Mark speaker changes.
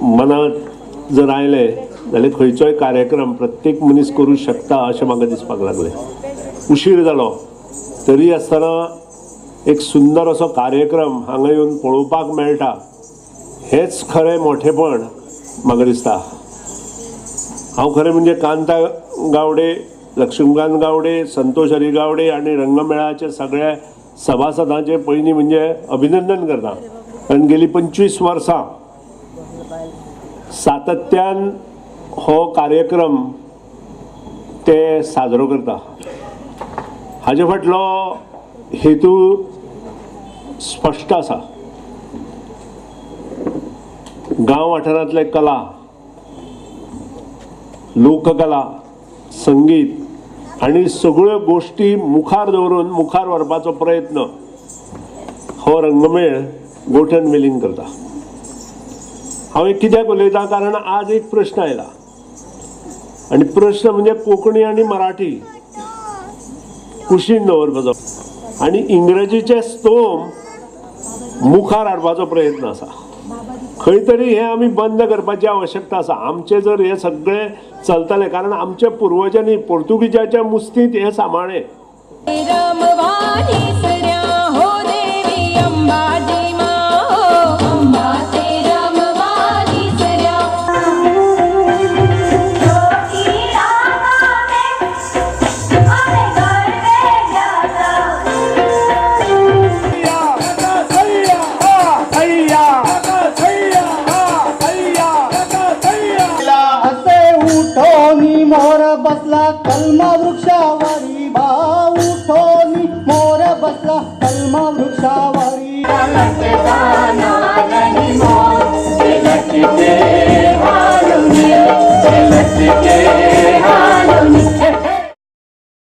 Speaker 1: मनात जर आयले जाल्यार खंयचोय कार्यक्रम प्रत्येक मनीस करूं शकता अशें म्हाका दिसपाक लागलें। उशीर जालो तरी आसतना एक सुंदर असो कार्यक्रम हांगा येवन पळोवपाक मेळटा हेच खरें मोठेपण म्हाका दिसता। हांव खरें म्हणजे कांता गावडे, लक्ष्मीकांत गावडे, संतोष हरी गावडे आनी रंगमेळाचे सगळ्या सभासदांचे पयलीं म्हणजे अभिनंदन करता, कारण गेली 25 वर्सां सातत्यान हो कार्यक्रम ते साजरो करता। हाजे फाटलो हेतू स्पश्ट आसा। गांव वाठारांतले कला, लोककला, संगीत आनी सगळ्यो गोष्टी मुखार दवरून मुखार व्हरपाचो प्रयत्न हो रंगमेळ गोठण वेलींग करता। हांव एक कित्याक उलयतां कारण आज एक प्रश्न आयला आनी प्रश्न म्हणजे कोंकणी आनी मराठी कुशीन दवरपाचो आनी इंग्रजीचे स्तोम मुखार हाडपाचो प्रयत्न आसा। खंय तरी हे आमी बंद करपाची आवश्यकता आसा। आमचे जर हे सगळे चलतले, कारण आमच्या पुर्वजांनी पोर्तुगीजाच्या मुस्तीत हे सांबाळ्ळे।
Speaker 2: मोर बसला कलमा वृक्षावरी भाऊ